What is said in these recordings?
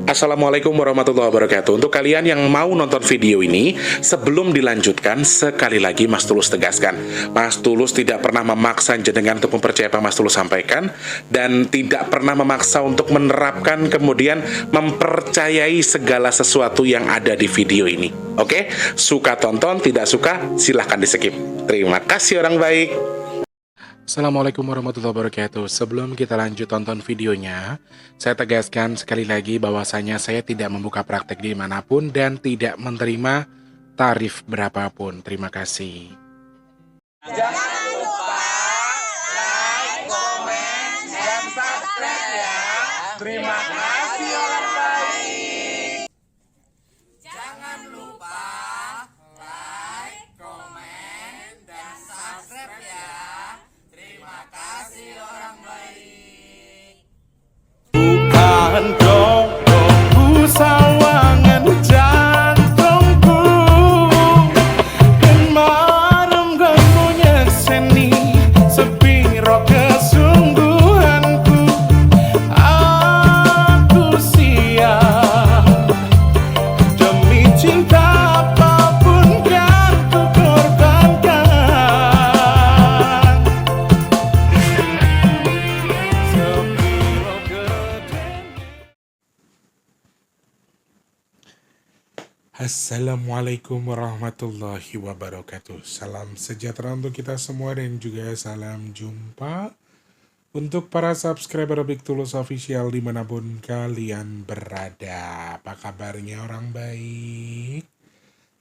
Assalamualaikum warahmatullahi wabarakatuh. Untuk kalian yang mau nonton video ini, sebelum dilanjutkan, sekali lagi Mas Tulus tegaskan, Mas Tulus tidak pernah memaksa jenengan untuk mempercayai apa Mas Tulus sampaikan, dan tidak pernah memaksa untuk menerapkan kemudian mempercayai segala sesuatu yang ada di video ini. Oke? Suka tonton, tidak suka silahkan di skip. Terima kasih orang baik. Assalamualaikum warahmatullahi wabarakatuh. Sebelum kita lanjut tonton videonya, saya tegaskan sekali lagi bahwasanya saya tidak membuka praktek dimanapun dan tidak menerima tarif berapapun. Terima kasih. Jangan lupa like, komen, dan subscribe ya. Terima kasih orang baik. Jangan lupa like, komen, dan subscribe ya. Terima kasih orang baik. Bukan dongku sawangan jantungku dan marem ganggunya seni sepiro kesungguhanku. Aku siap demi cinta apapun kan ku korbankan. Sepiro gede. Assalamualaikum warahmatullahi wabarakatuh. Salam sejahtera untuk kita semua dan juga salam jumpa untuk para subscriber Big Tulus Official dimanapun kalian berada. Apa kabarnya orang baik?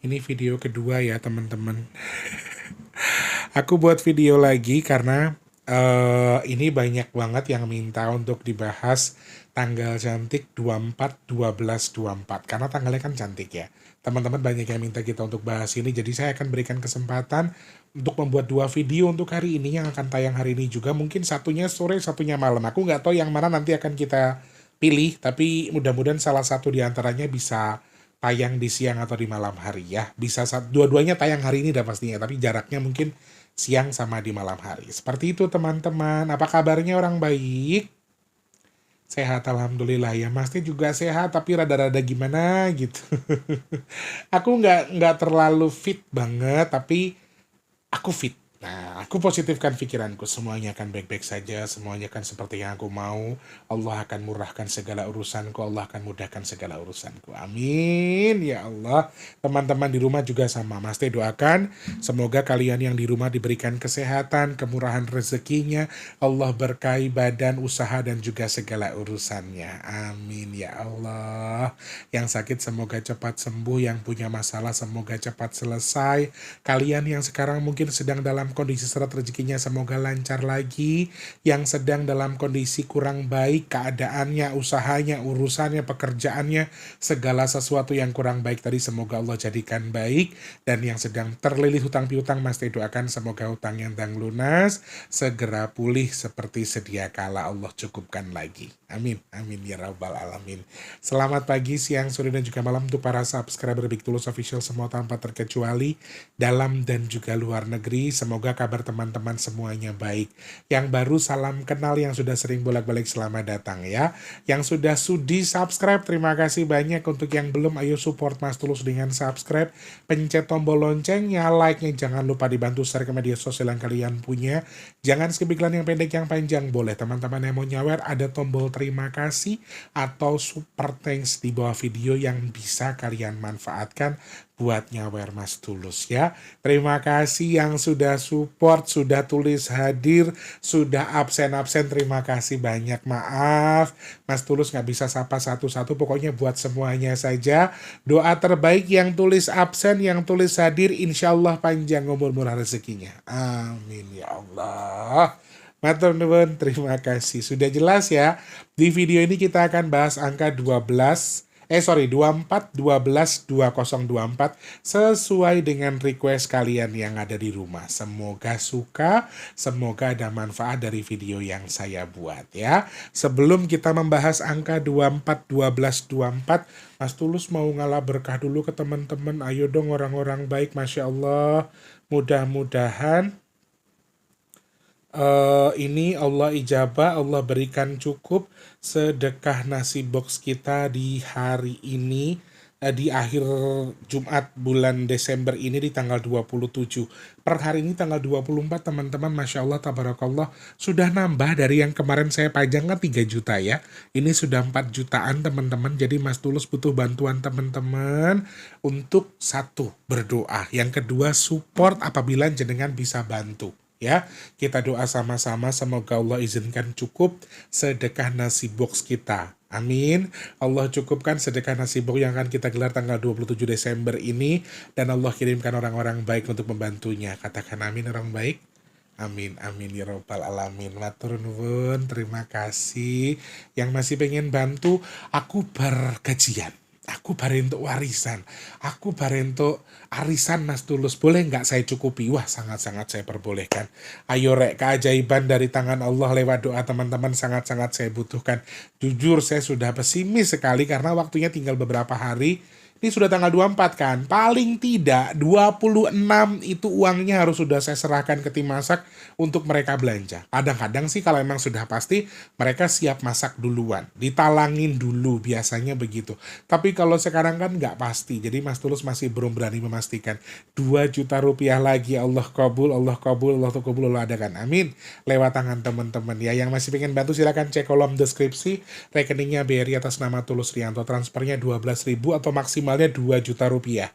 Ini video kedua ya teman-teman. Aku buat video lagi karena ini banyak banget yang minta untuk dibahas tanggal cantik 24/12/24 karena tanggalnya kan cantik ya. Teman-teman banyak yang minta kita untuk bahas ini, jadi saya akan berikan kesempatan untuk membuat dua video untuk hari ini yang akan tayang hari ini juga. Mungkin satunya sore, satunya malam. Aku nggak tahu yang mana nanti akan kita pilih, tapi mudah-mudahan salah satu di antaranya bisa tayang di siang atau di malam hari ya. Bisa dua-duanya tayang hari ini dah pastinya, tapi jaraknya mungkin siang sama di malam hari. Seperti itu teman-teman. Apa kabarnya orang baik? Sehat alhamdulillah ya. Masnya juga sehat tapi rada-rada gimana gitu. Aku nggak terlalu fit banget tapi aku fit. Nah, aku positifkan pikiranku. Semuanya akan baik-baik saja. Semuanya akan seperti yang aku mau. Allah akan murahkan segala urusanku. Allah akan mudahkan segala urusanku. Amin. Ya Allah. Teman-teman di rumah juga sama. Mas Teh doakan. Semoga kalian yang di rumah diberikan kesehatan, kemurahan rezekinya. Allah berkahi badan, usaha, dan juga segala urusannya. Amin. Ya Allah. Yang sakit semoga cepat sembuh. Yang punya masalah semoga cepat selesai. Kalian yang sekarang mungkin sedang dalam kondisi seret rezekinya semoga lancar lagi. Yang sedang dalam kondisi kurang baik keadaannya, usahanya, urusannya, pekerjaannya, segala sesuatu yang kurang baik tadi semoga Allah jadikan baik. Dan yang sedang terlilit hutang piutang, Mas Teh doakan semoga hutang yang sedang lunas segera pulih seperti sedia kala. Allah cukupkan lagi. Amin. Amin ya rabbal alamin. Selamat pagi, siang, sore, dan juga malam untuk para subscriber Big Tulus Official semua tanpa terkecuali dalam dan juga luar negeri. Semoga kabar teman-teman semuanya baik. Yang baru salam kenal, yang sudah sering bolak-balik selamat datang ya. Yang sudah sudi subscribe terima kasih banyak. Untuk yang belum ayo support Mas Tulus dengan subscribe, pencet tombol loncengnya, like-nya jangan lupa dibantu share ke media sosial yang kalian punya. Jangan skip iklan yang pendek yang panjang boleh. Teman-teman yang mau nyawer ada tombol terima kasih atau super thanks di bawah video yang bisa kalian manfaatkan buat nyawer Mas Tulus ya. Terima kasih yang sudah support, sudah tulis hadir, sudah absen-absen, terima kasih banyak. Maaf Mas Tulus nggak bisa sapa satu-satu, pokoknya buat semuanya saja. Doa terbaik yang tulis absen, yang tulis hadir, insya Allah panjang umur murah rezekinya. Amin ya Allah. Matur nuwun, terima kasih. Sudah jelas ya. Di video ini kita akan bahas angka 24 12 2024 sesuai dengan request kalian yang ada di rumah. Semoga suka, semoga ada manfaat dari video yang saya buat ya. Sebelum kita membahas angka 24 12 24, Mas Tulus mau ngalah berkah dulu ke teman-teman. Ayo dong orang-orang baik, Masya Allah. Mudah-mudahan Ini Allah ijabah, Allah berikan cukup sedekah nasi box kita di hari ini, di akhir Jumat bulan Desember ini di tanggal 27. Per hari ini tanggal 24 teman-teman, Masya Allah, Tabarakallah, sudah nambah dari yang kemarin saya pajang kan 3 juta ya. Ini sudah 4 jutaan teman-teman, jadi Mas Tulus butuh bantuan teman-teman untuk satu, berdoa. Yang kedua, support apabila jenengan bisa bantu. Ya, kita doa sama-sama semoga Allah izinkan cukup sedekah nasi box kita. Amin. Allah cukupkan sedekah nasi box yang akan kita gelar tanggal 27 Desember ini dan Allah kirimkan orang-orang baik untuk membantunya. Katakan amin orang baik. Amin, amin ya robbal alamin. Matur nuwun, terima kasih. Yang masih pengen bantu, aku bergajian. Aku barento warisan, aku barento arisan Mas Tulus, boleh nggak saya cukupi? Wah, sangat-sangat saya perbolehkan. Ayo rek, keajaiban dari tangan Allah lewat doa teman-teman sangat-sangat saya butuhkan. Jujur saya sudah pesimis sekali karena waktunya tinggal beberapa hari. Ini sudah tanggal 24 kan, paling tidak 26 itu uangnya harus sudah saya serahkan ke tim masak untuk mereka belanja. Kadang-kadang sih kalau memang sudah pasti mereka siap masak duluan, ditalangin dulu biasanya begitu. Tapi kalau sekarang kan nggak pasti, jadi Mas Tulus masih belum berani memastikan. 2 juta rupiah lagi, Allah kabul, Allah kabul, Allah kabul, Allah adakan. Amin. Lewat tangan teman-teman ya. Yang masih pengen bantu silakan cek kolom deskripsi, rekeningnya BRI atas nama Tulus Rianto, transfernya 12.000 atau maksimalnya 2 juta rupiah.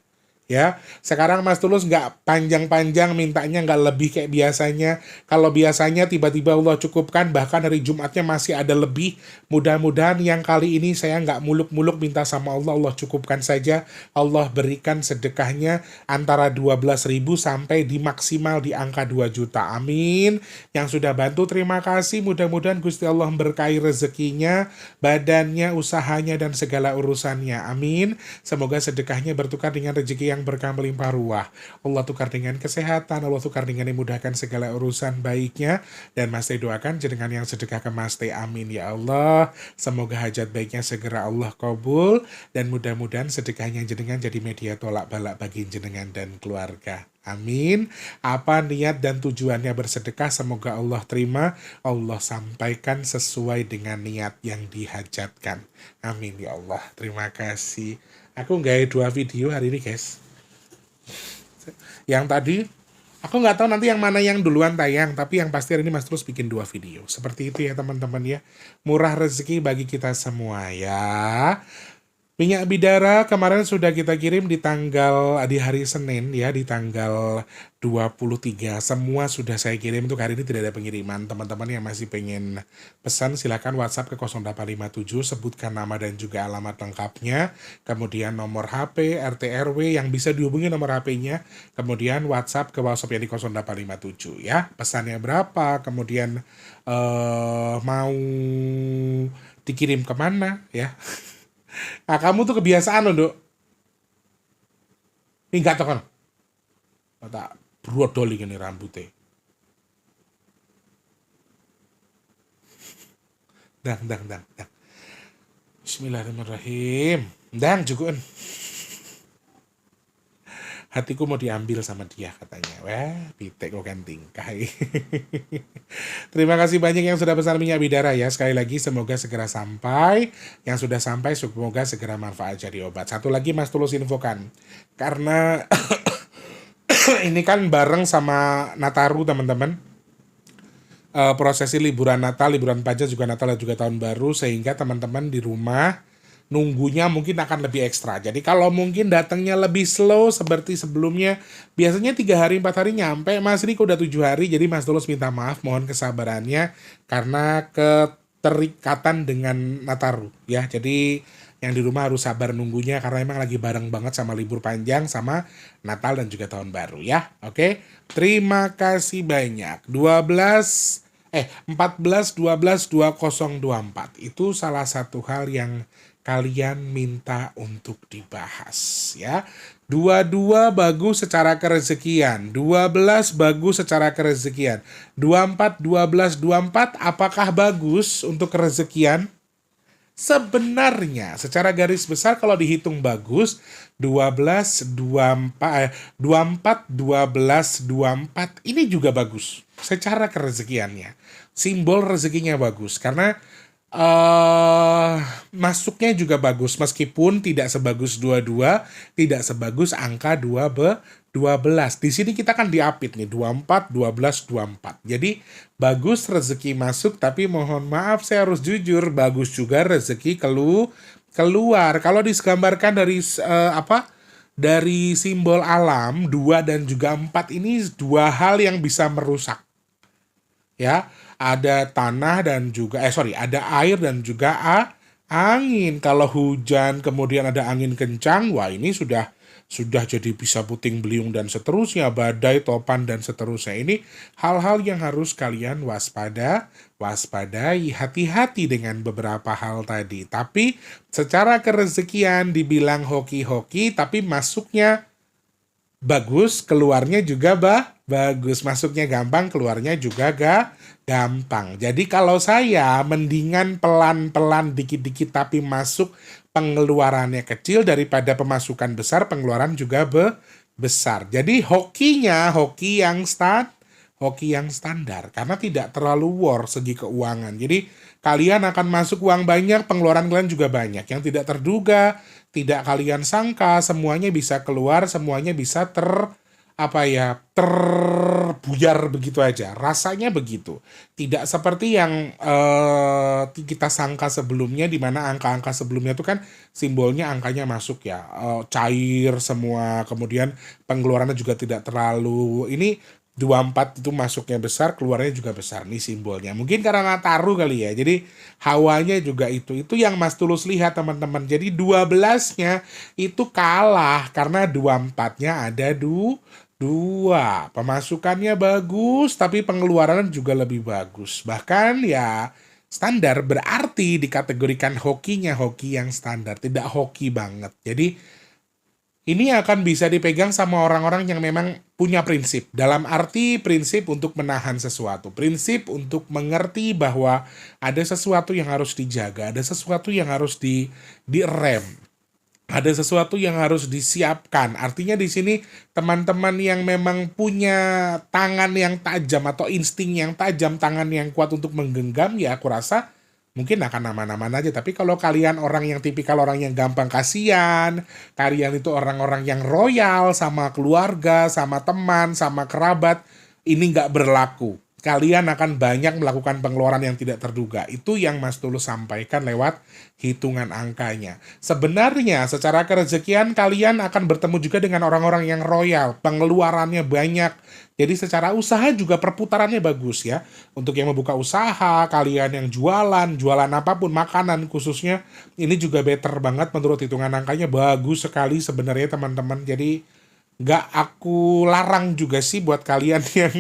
Ya, sekarang Mas Tulus nggak panjang-panjang mintanya, nggak lebih kayak biasanya. Kalau biasanya tiba-tiba Allah cukupkan, bahkan hari Jumatnya masih ada lebih. Mudah-mudahan yang kali ini saya nggak muluk-muluk minta sama Allah, Allah cukupkan saja. Allah berikan sedekahnya antara 12.000 sampai di maksimal di angka 2 juta. Amin. Yang sudah bantu terima kasih. Mudah-mudahan Gusti Allah berkahi rezekinya, badannya, usahanya, dan segala urusannya. Amin. Semoga sedekahnya bertukar dengan rezeki yang berkah melimpah ruah. Allah tukar dengan kesehatan, Allah tukar dengan dimudahkan segala urusan baiknya. Dan Mas Teh doakan jenengan yang sedekah ke Mas Teh. Amin ya Allah. Semoga hajat baiknya segera Allah kabul. Dan mudah-mudahan sedekahnya jenengan jadi media tolak balak bagi jenengan dan keluarga. Amin. Apa niat dan tujuannya bersedekah, semoga Allah terima, Allah sampaikan sesuai dengan niat yang dihajatkan. Amin ya Allah. Terima kasih. Aku nggak 2 video hari ini guys. Yang tadi aku nggak tahu nanti yang mana yang duluan tayang, tapi yang pasti hari ini Mas Tulus bikin 2 video. Seperti itu ya teman-teman ya. Murah rezeki bagi kita semua ya. Minyak bidara kemarin sudah kita kirim di hari Senin ya, di tanggal 23. Semua sudah saya kirim, untuk hari ini tidak ada pengiriman. Teman-teman yang masih pengen pesan silakan WhatsApp ke 0857, sebutkan nama dan juga alamat lengkapnya, kemudian nomor HP, RT RW yang bisa dihubungi nomor HP-nya, kemudian WhatsApp ke WhatsApp yang di 0857 ya. Pesannya berapa, kemudian mau dikirim kemana ya. Nah, kamu tuh kebiasaan loh, Dok. Minggat kan. Tak brodol ini rambutnya. Dang. Bismillahirrahmanirrahim. Dang juga. Hatiku mau diambil sama dia katanya. Wah, pitek kok kan tingkai. Terima kasih banyak yang sudah pesan minyak bidara ya. Sekali lagi semoga segera sampai. Yang sudah sampai semoga segera manfaat jadi obat. Satu lagi Mas Tulus infokan. Karena ini kan bareng sama Nataru teman-teman. Prosesi liburan Natal, liburan Pajar juga Natal dan juga Tahun Baru. Sehingga teman-teman di rumah nunggunya mungkin akan lebih ekstra. Jadi kalau mungkin datangnya lebih slow seperti sebelumnya, biasanya 3 hari 4 hari nyampe, Mas Riko udah 7 hari, jadi Mas Tulus minta maaf, mohon kesabarannya karena keterikatan dengan Nataru ya. Jadi yang di rumah harus sabar nunggunya karena emang lagi bareng banget sama libur panjang sama Natal dan juga Tahun Baru ya. Oke. Terima kasih banyak. 14 12 2024 itu salah satu hal yang kalian minta untuk dibahas ya. 22 bagus secara kerezekian, 12 bagus secara kerezekian, 24 12 24 apakah bagus untuk kerezekian? Sebenarnya secara garis besar kalau dihitung bagus 12 24 12 24 ini juga bagus. secara kerezekiannya. Simbol rezekinya bagus karena masuknya juga bagus meskipun tidak sebagus 22, tidak sebagus angka 12. Di sini kita kan diapit nih 24, 12, 24. Jadi bagus rezeki masuk tapi mohon maaf saya harus jujur bagus juga rezeki keluar. Kalau digambarkan dari dari simbol alam 2 dan juga 4 ini dua hal yang bisa merusak ya, ada tanah dan juga ada air dan juga angin. Kalau hujan kemudian ada angin kencang, wah ini sudah jadi bisa puting beliung dan seterusnya, badai, topan dan seterusnya. Ini hal-hal yang harus kalian waspadai, hati-hati dengan beberapa hal tadi. Tapi secara kerezekian dibilang hoki-hoki, tapi masuknya bagus, keluarnya juga bagus. Masuknya gampang, keluarnya juga gampang. Jadi kalau saya mendingan pelan-pelan dikit-dikit tapi masuk pengeluarannya kecil daripada pemasukan besar, pengeluaran juga besar. Jadi hokinya hoki yang standar karena tidak terlalu war segi keuangan. Jadi kalian akan masuk uang banyak, pengeluaran kalian juga banyak. Yang tidak terduga, tidak kalian sangka, semuanya bisa keluar, semuanya bisa terbuyar begitu aja. Rasanya begitu. Tidak seperti yang kita sangka sebelumnya, di mana angka-angka sebelumnya itu kan simbolnya angkanya masuk ya, cair semua, kemudian pengeluarannya juga tidak terlalu ini. 24 itu masuknya besar, keluarnya juga besar nih simbolnya. Mungkin karena Nataru kali ya. Jadi hawanya juga itu yang Mas Tulus lihat teman-teman. Jadi 12-nya itu kalah karena 24-nya ada dua. Pemasukannya bagus tapi pengeluaran juga lebih bagus. Bahkan ya standar berarti dikategorikan hokinya hoki yang standar, tidak hoki banget. Jadi ini akan bisa dipegang sama orang-orang yang memang punya prinsip. Dalam arti prinsip untuk menahan sesuatu. Prinsip untuk mengerti bahwa ada sesuatu yang harus dijaga. Ada sesuatu yang harus direm. Ada sesuatu yang harus disiapkan. Artinya di sini teman-teman yang memang punya tangan yang tajam atau insting yang tajam, tangan yang kuat untuk menggenggam, ya aku rasa mungkin akan aman-aman aja. Tapi kalau kalian orang yang tipikal orang yang gampang kasihan, kalian itu orang-orang yang royal sama keluarga, sama teman, sama kerabat, ini nggak berlaku. Kalian akan banyak melakukan pengeluaran yang tidak terduga. Itu yang Mas Tulus sampaikan lewat hitungan angkanya. Sebenarnya secara kerezekian kalian akan bertemu juga dengan orang-orang yang royal, pengeluarannya banyak. Jadi secara usaha juga perputarannya bagus ya. Untuk yang membuka usaha, kalian yang jualan apapun, makanan khususnya, ini juga better banget menurut hitungan angkanya, bagus sekali sebenarnya teman-teman. Jadi nggak aku larang juga sih buat kalian yang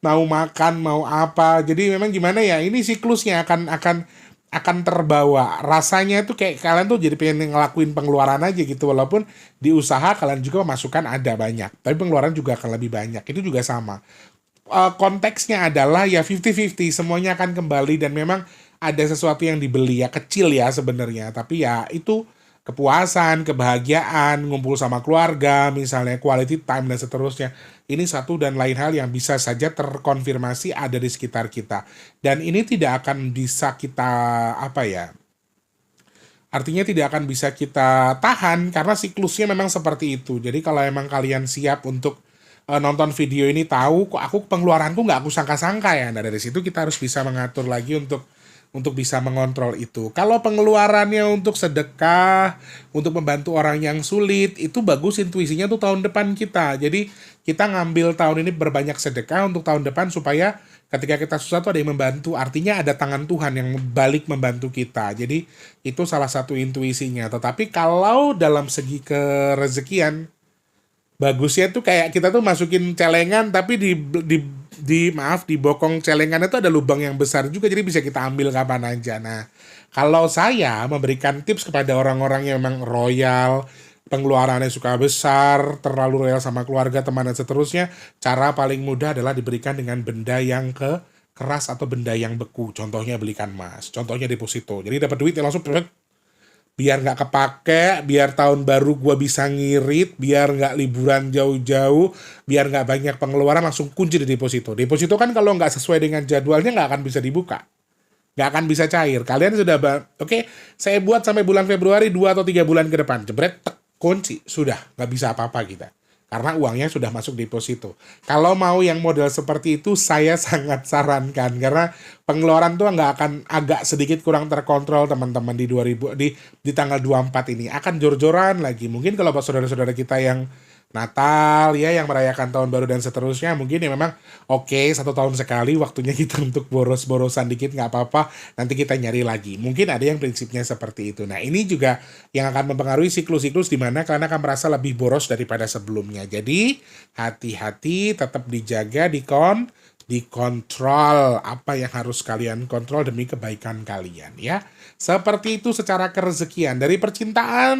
mau makan, mau apa. Jadi memang gimana ya, ini siklusnya akan terbawa. Rasanya itu kayak kalian tuh jadi pengen ngelakuin pengeluaran aja gitu. Walaupun di usaha kalian juga masukan ada banyak, tapi pengeluaran juga akan lebih banyak. Itu juga sama. Konteksnya adalah ya 50-50, semuanya akan kembali dan memang ada sesuatu yang dibeli ya, kecil ya sebenarnya. Tapi ya itu kepuasan, kebahagiaan, ngumpul sama keluarga, misalnya quality time dan seterusnya. Ini satu dan lain hal yang bisa saja terkonfirmasi ada di sekitar kita. Dan ini tidak akan bisa kita, artinya tidak akan bisa kita tahan karena siklusnya memang seperti itu. Jadi kalau emang kalian siap untuk nonton video ini tahu kok aku pengeluaranku nggak aku sangka-sangka ya. Nah dari situ kita harus bisa mengatur lagi untuk bisa mengontrol itu. Kalau pengeluarannya untuk sedekah, untuk membantu orang yang sulit, itu bagus intuisinya tuh tahun depan kita. Jadi kita ngambil tahun ini berbanyak sedekah untuk tahun depan supaya ketika kita susah tuh ada yang membantu. Artinya ada tangan Tuhan yang balik membantu kita. Jadi itu salah satu intuisinya. Tetapi kalau dalam segi kerezekian, bagusnya tuh kayak kita tuh masukin celengan tapi di bokong celengan itu ada lubang yang besar juga, jadi bisa kita ambil kapan aja. Nah, kalau saya memberikan tips kepada orang-orang yang memang royal, pengeluarannya suka besar, terlalu royal sama keluarga, teman dan seterusnya, cara paling mudah adalah diberikan dengan benda yang keras atau benda yang beku. Contohnya belikan emas, contohnya deposito. Jadi dapat duit ya langsung biar nggak kepake, biar tahun baru gue bisa ngirit, biar nggak liburan jauh-jauh, biar nggak banyak pengeluaran, langsung kunci di deposito. Deposito kan kalau nggak sesuai dengan jadwalnya nggak akan bisa dibuka, nggak akan bisa cair. Kalian sudah oke, saya buat sampai bulan Februari 2 atau 3 bulan ke depan, jebret, tek, kunci, sudah nggak bisa apa-apa kita. Karena uangnya sudah masuk deposito. Kalau mau yang model seperti itu, saya sangat sarankan. Karena pengeluaran tuh nggak akan agak sedikit kurang terkontrol teman-teman di 2000 di tanggal 24 ini. Akan jor-joran lagi. Mungkin kalau saudara-saudara kita yang Natal ya, yang merayakan tahun baru dan seterusnya, mungkin ya memang oke, 1 tahun sekali waktunya kita untuk boros-borosan dikit nggak apa-apa, nanti kita nyari lagi. Mungkin ada yang prinsipnya seperti itu. Nah ini juga yang akan mempengaruhi siklus-siklus di mana kalian akan merasa lebih boros daripada sebelumnya. Jadi hati-hati, tetap dijaga, dikontrol apa yang harus kalian kontrol demi kebaikan kalian ya. Seperti itu secara kerezekian. Dari percintaan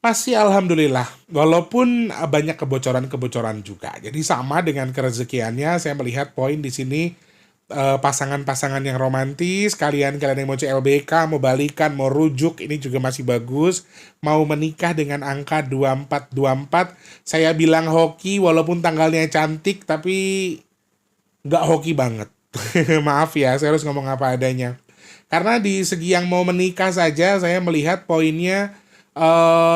masih alhamdulillah, walaupun banyak kebocoran-kebocoran juga. Jadi sama dengan kerezekiannya, saya melihat poin di sini pasangan-pasangan yang romantis, kalian yang mau CLBK, mau balikan, mau rujuk, ini juga masih bagus. Mau menikah dengan angka 2424, saya bilang hoki walaupun tanggalnya cantik, tapi nggak hoki banget. Maaf ya, saya harus ngomong apa adanya. Karena di segi yang mau menikah saja, saya melihat poinnya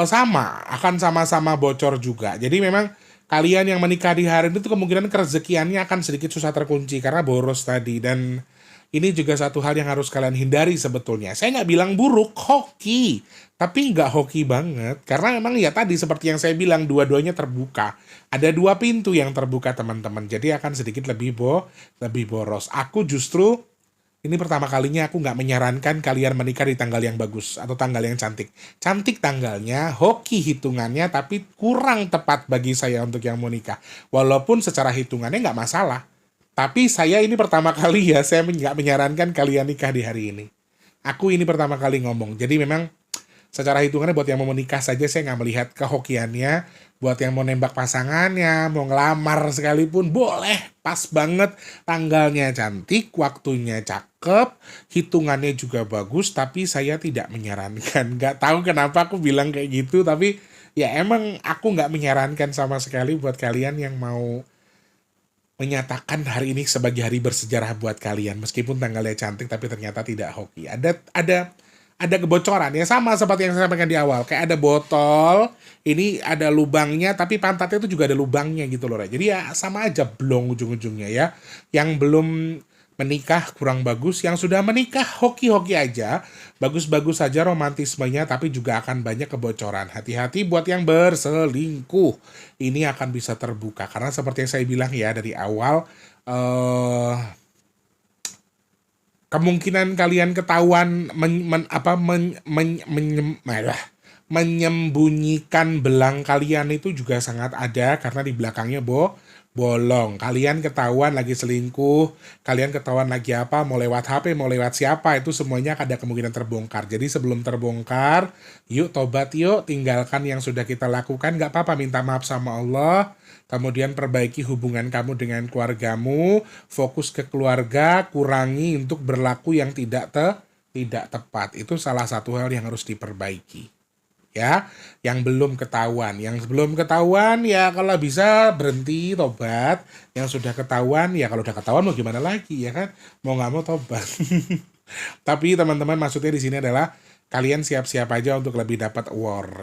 sama, akan sama-sama bocor juga. Jadi memang kalian yang menikah di hari itu kemungkinan kerezekiannya akan sedikit susah terkunci karena boros tadi. Dan ini juga satu hal yang harus kalian hindari sebetulnya. Saya nggak bilang buruk, hoki. Tapi nggak hoki banget. Karena memang ya tadi seperti yang saya bilang, dua-duanya terbuka. Ada 2 pintu yang terbuka teman-teman. Jadi akan sedikit lebih boros. Aku justru ini pertama kalinya aku nggak menyarankan kalian menikah di tanggal yang bagus atau tanggal yang cantik. Cantik tanggalnya, hoki hitungannya, tapi kurang tepat bagi saya untuk yang mau nikah. Walaupun secara hitungannya nggak masalah. Tapi saya ini pertama kali ya, saya nggak menyarankan kalian nikah di hari ini. Aku ini pertama kali ngomong. Jadi memang secara hitungannya buat yang mau menikah saja saya nggak melihat kehokiannya. Buat yang mau nembak pasangannya, mau ngelamar sekalipun boleh, pas banget, tanggalnya cantik, waktunya cakep, hitungannya juga bagus, tapi saya tidak menyarankan. Nggak tahu kenapa aku bilang kayak gitu, tapi ya emang aku nggak menyarankan sama sekali buat kalian yang mau menyatakan hari ini sebagai hari bersejarah buat kalian, meskipun tanggalnya cantik tapi ternyata tidak hoki. Ada kebocoran ya, sama seperti yang saya sampaikan di awal, kayak ada botol ini ada lubangnya tapi pantatnya itu juga ada lubangnya gitu loh. Jadi ya sama aja blong ujung-ujungnya ya. Yang belum menikah kurang bagus, yang sudah menikah hoki-hoki aja, bagus-bagus saja romantismenya, tapi juga akan banyak kebocoran. Hati-hati buat yang berselingkuh, ini akan bisa terbuka karena seperti yang saya bilang ya dari awal, kemungkinan kalian ketahuan menyembunyikan belang kalian itu juga sangat ada karena di belakangnya bolong. Kalian ketahuan lagi selingkuh, kalian ketahuan lagi apa, mau lewat HP, mau lewat siapa, itu semuanya ada kemungkinan terbongkar. Jadi sebelum terbongkar, yuk tobat yuk, tinggalkan yang sudah kita lakukan, nggak apa-apa, minta maaf sama Allah. Kemudian perbaiki hubungan kamu dengan keluargamu, fokus ke keluarga, kurangi untuk berlaku yang tidak tepat. Itu salah satu hal yang harus diperbaiki. Ya, yang belum ketahuan. Yang belum ketahuan ya kalau bisa berhenti tobat. Yang sudah ketahuan ya kalau udah ketahuan mau gimana lagi ya kan? Mau nggak mau tobat. Tapi teman-teman maksudnya di sini adalah kalian siap-siap aja untuk lebih dapat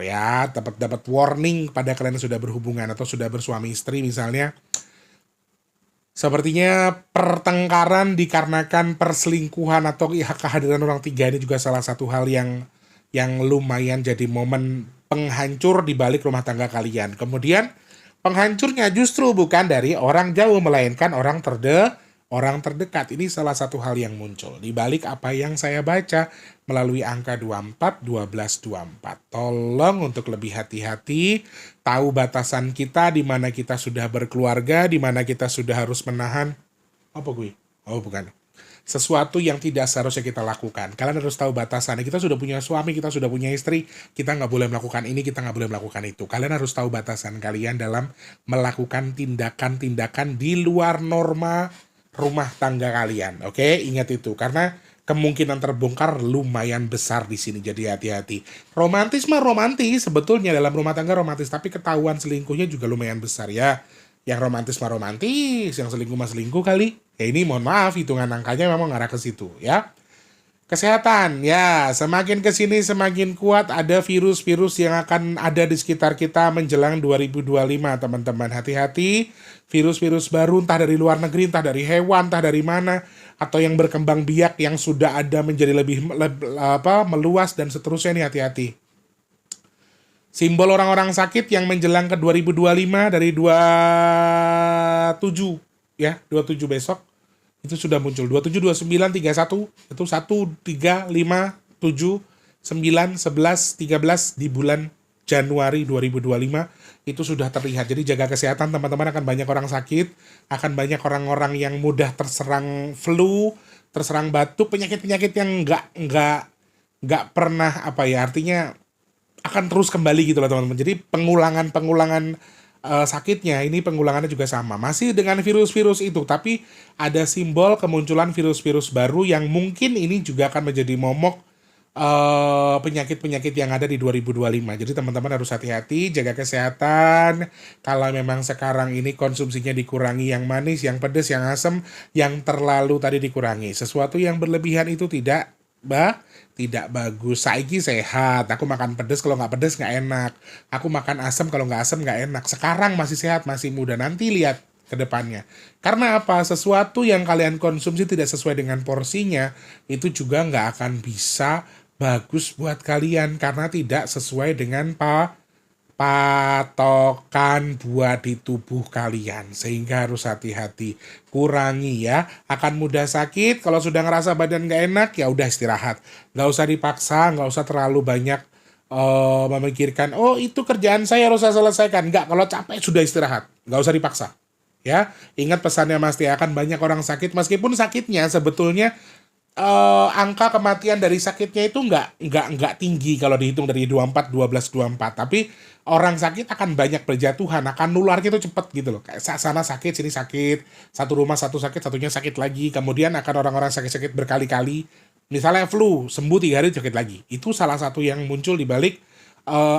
ya, dapat warning pada kalian yang sudah berhubungan atau sudah bersuami istri misalnya. Sepertinya pertengkaran dikarenakan perselingkuhan atau kehadiran orang tiga ini juga salah satu hal yang lumayan jadi momen penghancur di balik rumah tangga kalian. Kemudian penghancurnya justru bukan dari orang jauh melainkan orang terdekat. Ini salah satu hal yang muncul di balik apa yang saya baca melalui angka 24 12 24. Tolong untuk lebih hati-hati, tahu batasan kita di mana kita sudah berkeluarga, di mana kita sudah harus menahan apa gue? Oh, bukan. Sesuatu yang tidak seharusnya kita lakukan. Kalian harus tahu batasannya. Kita sudah punya suami, kita sudah punya istri, kita nggak boleh melakukan ini, kita nggak boleh melakukan itu. Kalian harus tahu batasan kalian dalam melakukan tindakan-tindakan di luar norma rumah tangga kalian. Oke, ingat itu. Karena kemungkinan terbongkar lumayan besar di sini. Jadi hati-hati. Romantis mah romantis sebetulnya dalam rumah tangga romantis, tapi ketahuan selingkuhnya juga lumayan besar ya. Yang romantis mah romantis, yang selingkuh mah selingkuh kali. Ya ini mohon maaf hitungan angkanya memang ngarah ke situ ya. Kesehatan, ya semakin kesini semakin kuat ada virus-virus yang akan ada di sekitar kita menjelang 2025 teman-teman. Hati-hati, virus-virus baru entah dari luar negeri, entah dari hewan, entah dari mana, atau yang berkembang biak yang sudah ada menjadi meluas dan seterusnya nih hati-hati. Simbol orang-orang sakit yang menjelang ke 2025 dari 27 ya, 27 besok itu sudah muncul 27, 29, 31 itu 1, 3, 5, 7, 9, 11, 13 di bulan Januari 2025 itu sudah terlihat. Jadi jaga kesehatan teman-teman, akan banyak orang sakit, akan banyak orang-orang yang mudah terserang flu, terserang batuk, penyakit-penyakit yang nggak pernah artinya akan terus kembali gitu loh teman-teman. Jadi pengulangan sakitnya ini pengulangannya juga sama. Masih dengan virus-virus itu, tapi ada simbol kemunculan virus-virus baru yang mungkin ini juga akan menjadi momok penyakit-penyakit yang ada di 2025. Jadi teman-teman harus hati-hati, jaga kesehatan. Kalau memang sekarang ini konsumsinya dikurangi, yang manis, yang pedas, yang asam, yang terlalu tadi dikurangi. Sesuatu yang berlebihan itu tidak bagus. Saiki sehat, aku makan pedas, kalau nggak pedas nggak enak. Aku makan asam, kalau nggak asam nggak enak. Sekarang masih sehat, masih muda, nanti lihat ke depannya. Karena apa? Sesuatu yang kalian konsumsi tidak sesuai dengan porsinya, itu juga nggak akan bisa bagus buat kalian, karena tidak sesuai dengan patokan buat di tubuh kalian. Sehingga harus hati-hati, kurangi ya. Akan mudah sakit. Kalau sudah ngerasa badan gak enak, ya udah istirahat, gak usah dipaksa, gak usah terlalu banyak memikirkan itu kerjaan saya harus saya selesaikan. Enggak, kalau capek sudah istirahat, gak usah dipaksa ya. Ingat pesannya Mas Tia, akan banyak orang sakit, meskipun sakitnya sebetulnya angka kematian dari sakitnya itu nggak tinggi kalau dihitung dari 24, 12, 24. Tapi orang sakit akan banyak berjatuhan, akan nularnya itu cepat gitu loh. Kayak sana sakit, sini sakit, satu rumah satu sakit, satunya sakit lagi. Kemudian akan orang-orang sakit-sakit berkali-kali. Misalnya flu, sembuh 3 hari sakit lagi. Itu salah satu yang muncul di balik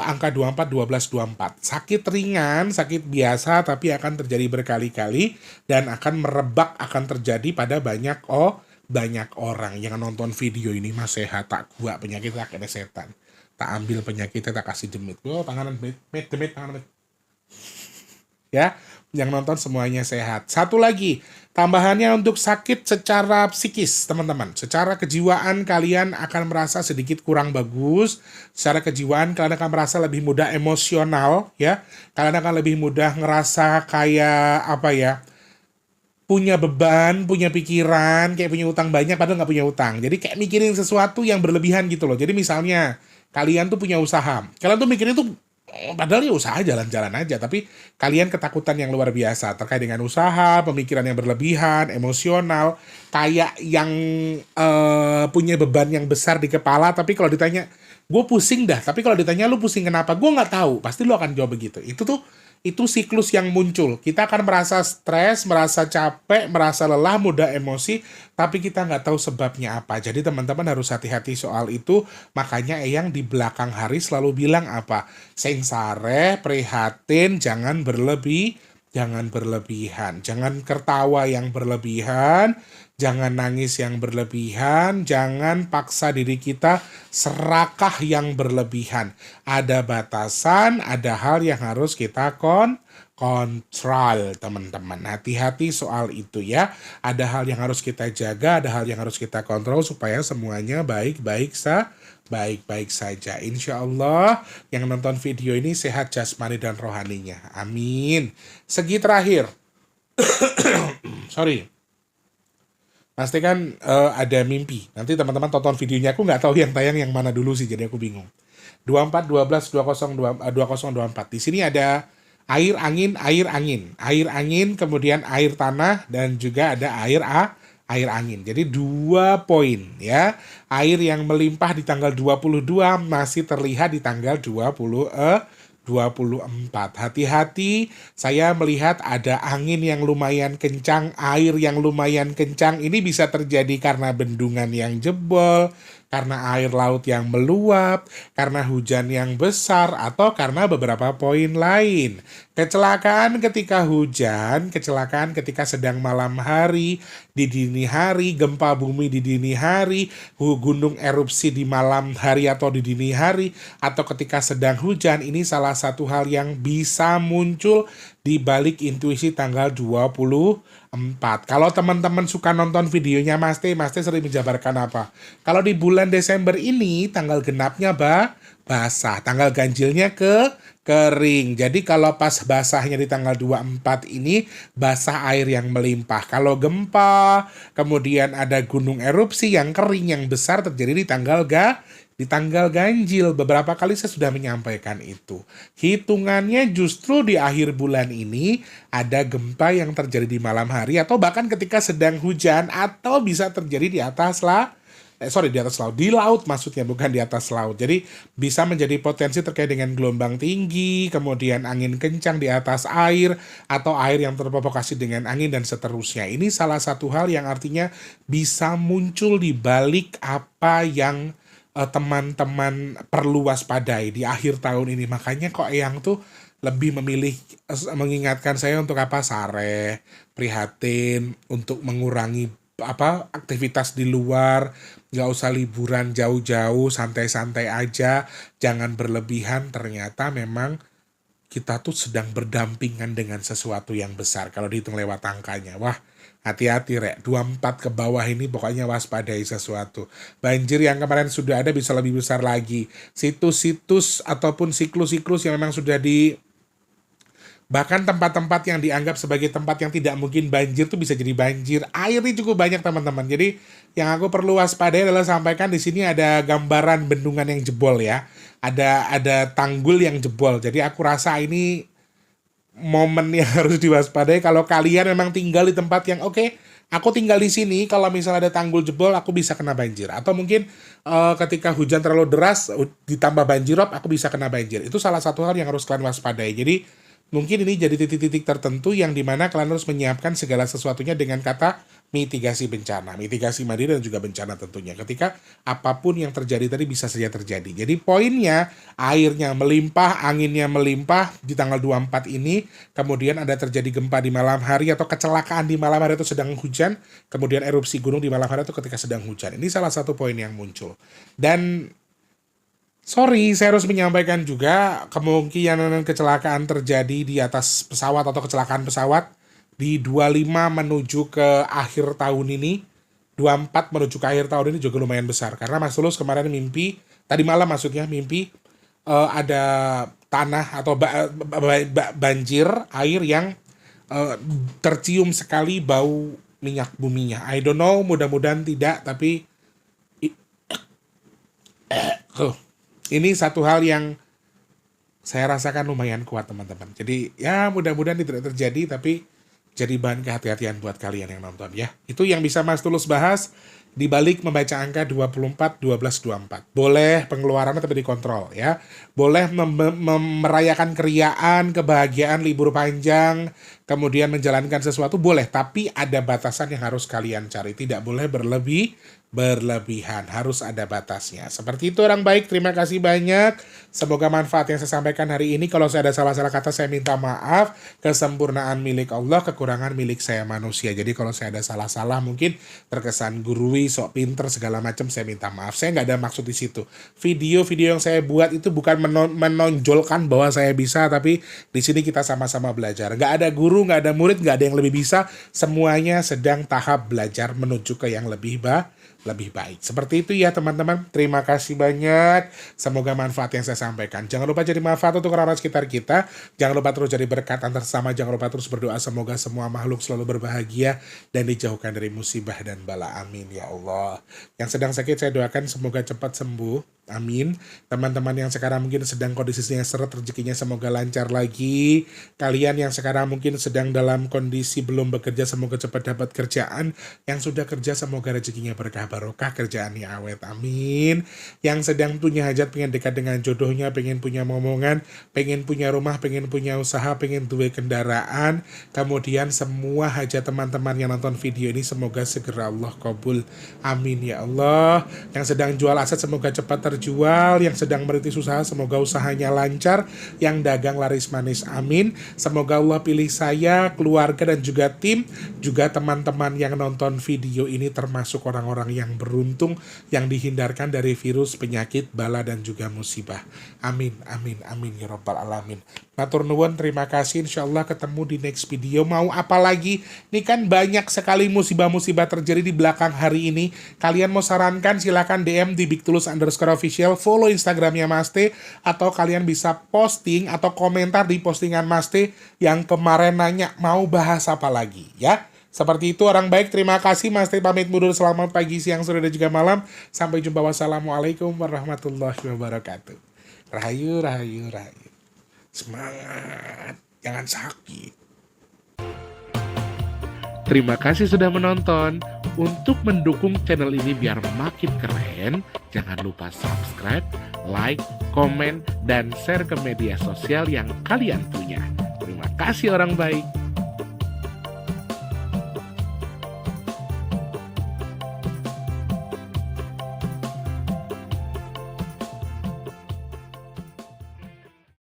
angka 24, 12, 24. Sakit ringan, sakit biasa, tapi akan terjadi berkali-kali dan akan merebak, akan terjadi pada banyak orang. Yang nonton video ini mah sehat, tak gua penyakit tak kena setan, tak ambil penyakitnya tak kasih demit. Tanganan demit tanganan ya. Yang nonton semuanya sehat. Satu lagi tambahannya untuk sakit secara psikis teman-teman, secara kejiwaan kalian akan merasa sedikit kurang bagus. Secara kejiwaan kalian akan merasa lebih mudah emosional ya. Kalian akan lebih mudah ngerasa kayak punya beban, punya pikiran, kayak punya utang banyak padahal nggak punya utang. Jadi kayak mikirin sesuatu yang berlebihan gitu loh. Jadi misalnya kalian tuh punya usaha, kalian tuh mikirin tuh padahal ya usaha jalan-jalan aja, tapi kalian ketakutan yang luar biasa terkait dengan usaha, pemikiran yang berlebihan, emosional, kayak yang punya beban yang besar di kepala. Tapi kalau ditanya, gue pusing dah. Tapi kalau ditanya lu pusing kenapa, gue nggak tahu. Pasti lu akan jawab begitu. Itu siklus yang muncul. Kita akan merasa stres, merasa capek, merasa lelah, mudah emosi, tapi kita nggak tahu sebabnya apa. Jadi teman-teman harus hati-hati soal itu. Makanya Eyang di belakang hari selalu bilang apa? Sengsare, prihatin, jangan berlebihan. Jangan tertawa yang berlebihan, jangan nangis yang berlebihan, jangan paksa diri kita serakah yang berlebihan. Ada batasan, ada hal yang harus kita kontrol, teman-teman. Hati-hati soal itu ya. Ada hal yang harus kita jaga, ada hal yang harus kita kontrol supaya semuanya baik-baik saja. Insya Allah yang nonton video ini sehat jasmani dan rohaninya. Amin. Segi terakhir. Sorry. Pasti kan ada mimpi. Nanti teman-teman tonton videonya, aku nggak tahu yang tayang yang mana dulu sih, jadi aku bingung. 24, 12, 2024. Di sini ada air angin, kemudian air tanah, dan juga ada air angin. Jadi 2 poin ya. Air yang melimpah di tanggal 22 masih terlihat di tanggal 24. 2024. Hati-hati, saya melihat ada angin yang lumayan kencang, air yang lumayan kencang. Ini bisa terjadi karena bendungan yang jebol, karena air laut yang meluap, karena hujan yang besar, atau karena beberapa poin lain. Kecelakaan ketika hujan, kecelakaan ketika sedang malam hari, di dini hari, gempa bumi di dini hari, gunung erupsi di malam hari atau di dini hari, atau ketika sedang hujan, ini salah satu hal yang bisa muncul di balik intuisi tanggal 24. Kalau teman-teman suka nonton videonya Mas T sering menjabarkan apa? Kalau di bulan Desember ini tanggal genapnya basah, tanggal ganjilnya kering. Jadi kalau pas basahnya di tanggal 24 ini basah air yang melimpah. Kalau gempa, kemudian ada gunung erupsi yang kering yang besar terjadi di tanggal ganjil. Beberapa kali saya sudah menyampaikan itu. Hitungannya justru di akhir bulan ini ada gempa yang terjadi di malam hari atau bahkan ketika sedang hujan atau bisa terjadi di atas di atas laut, di laut maksudnya, bukan di atas laut. Jadi bisa menjadi potensi terkait dengan gelombang tinggi, kemudian angin kencang di atas air, atau air yang terprovokasi dengan angin dan seterusnya. Ini salah satu hal yang artinya bisa muncul di balik apa yang teman-teman perlu waspadai di akhir tahun ini. Makanya kok Eyang tuh lebih memilih mengingatkan saya untuk sare, prihatin, untuk mengurangi aktivitas di luar, nggak usah liburan jauh-jauh, santai-santai aja, jangan berlebihan. Ternyata memang kita tuh sedang berdampingan dengan sesuatu yang besar kalau dihitung lewat angkanya. Wah, hati-hati rek, 24 ke bawah ini pokoknya waspadai sesuatu. Banjir yang kemarin sudah ada bisa lebih besar lagi. Situs-situs ataupun siklus-siklus yang memang sudah bahkan tempat-tempat yang dianggap sebagai tempat yang tidak mungkin banjir tuh bisa jadi banjir. Airnya cukup banyak teman-teman. Jadi yang aku perlu waspadai adalah sampaikan di sini ada gambaran bendungan yang jebol ya. Ada tanggul yang jebol. Jadi aku rasa ini momen yang harus diwaspadai kalau kalian memang tinggal di tempat yang aku tinggal di sini, kalau misalnya ada tanggul jebol aku bisa kena banjir, atau mungkin ketika hujan terlalu deras ditambah banjirop aku bisa kena banjir. Itu salah satu hal yang harus kalian waspadai. Jadi mungkin ini jadi titik-titik tertentu yang dimana kalian harus menyiapkan segala sesuatunya dengan kata mitigasi bencana, mitigasi mandiri dan juga bencana tentunya. Ketika apapun yang terjadi tadi bisa saja terjadi. Jadi poinnya airnya melimpah, anginnya melimpah di tanggal 24 ini, kemudian ada terjadi gempa di malam hari atau kecelakaan di malam hari itu sedang hujan, kemudian erupsi gunung di malam hari itu ketika sedang hujan. Ini salah satu poin yang muncul. Dan sorry, saya harus menyampaikan juga kemungkinan kecelakaan terjadi di atas pesawat atau kecelakaan pesawat di 25 menuju ke akhir tahun ini, 24 menuju ke akhir tahun ini juga lumayan besar. Karena Mas Tulus kemarin tadi malam maksudnya mimpi ada tanah atau banjir air yang tercium sekali bau minyak buminya. I don't know, mudah-mudahan tidak, tapi ini satu hal yang saya rasakan lumayan kuat teman-teman. Jadi ya mudah-mudahan tidak terjadi, tapi jadi bahan kehati-hatian buat kalian yang nonton ya. Itu yang bisa Mas Tulus bahas di balik membaca angka 24, 12, 24. Boleh pengeluarannya tapi dikontrol ya. Boleh merayakan keriaan, kebahagiaan, libur panjang, kemudian menjalankan sesuatu boleh, tapi ada batasan yang harus kalian cari. Tidak boleh berlebihan, harus ada batasnya. Seperti itu orang baik, terima kasih banyak. Semoga manfaat yang saya sampaikan hari ini. Kalau saya ada salah-salah kata saya minta maaf. Kesempurnaan milik Allah, kekurangan milik saya manusia. Jadi kalau saya ada salah-salah mungkin terkesan gurui, sok pinter segala macam, saya minta maaf. Saya nggak ada maksud di situ. Video-video yang saya buat itu bukan menonjolkan bahwa saya bisa, tapi di sini kita sama-sama belajar. Nggak ada guru, nggak ada murid, nggak ada yang lebih bisa. Semuanya sedang tahap belajar menuju ke yang lebih baik. Seperti itu ya teman-teman. Terima kasih banyak. Semoga manfaat yang saya sampaikan. Jangan lupa jadi manfaat untuk orang-orang sekitar kita. Jangan lupa terus jadi berkat antar sesama. Jangan lupa terus berdoa semoga semua makhluk selalu berbahagia dan dijauhkan dari musibah dan bala. Amin ya Allah. Yang sedang sakit saya doakan semoga cepat sembuh. Amin. Teman-teman yang sekarang mungkin sedang kondisinya seret, rezekinya semoga lancar lagi. Kalian yang sekarang mungkin sedang dalam kondisi belum bekerja, semoga cepat dapat kerjaan. Yang sudah kerja, semoga rezekinya berkah barokah, kerjaannya awet. Amin. Yang sedang punya hajat, pengen dekat dengan jodohnya, pengen punya momongan, pengen punya rumah, pengen punya usaha, pengen duwe kendaraan. Kemudian semua hajat teman-teman yang nonton video ini semoga segera Allah kabul. Amin ya Allah. Yang sedang jual aset semoga cepat terjual, yang sedang merintis usaha semoga usahanya lancar, yang dagang laris manis, amin. Semoga Allah pilih saya, keluarga dan juga tim, juga teman-teman yang nonton video ini termasuk orang-orang yang beruntung, yang dihindarkan dari virus, penyakit, bala dan juga musibah. Amin, amin, amin ya rabbal alamin. Matur nuwun, terima kasih. Insya Allah ketemu di next video. Mau apa lagi? Ini kan banyak sekali musibah-musibah terjadi di belakang hari ini. Kalian mau sarankan silakan DM di bigtulus_official, follow Instagramnya Mas T, atau kalian bisa posting atau komentar di postingan Mas T yang kemarin nanya mau bahas apa lagi ya. Seperti itu orang baik, terima kasih. Mas T pamit mundur, selamat pagi, siang, sore, dan juga malam. Sampai jumpa, wassalamualaikum warahmatullahi wabarakatuh. Rahayu, rahayu, rahayu. Semangat, jangan sakit. Terima kasih sudah menonton. Untuk mendukung channel ini biar makin keren, jangan lupa subscribe, like, komen, dan share ke media sosial yang kalian punya. Terima kasih orang baik.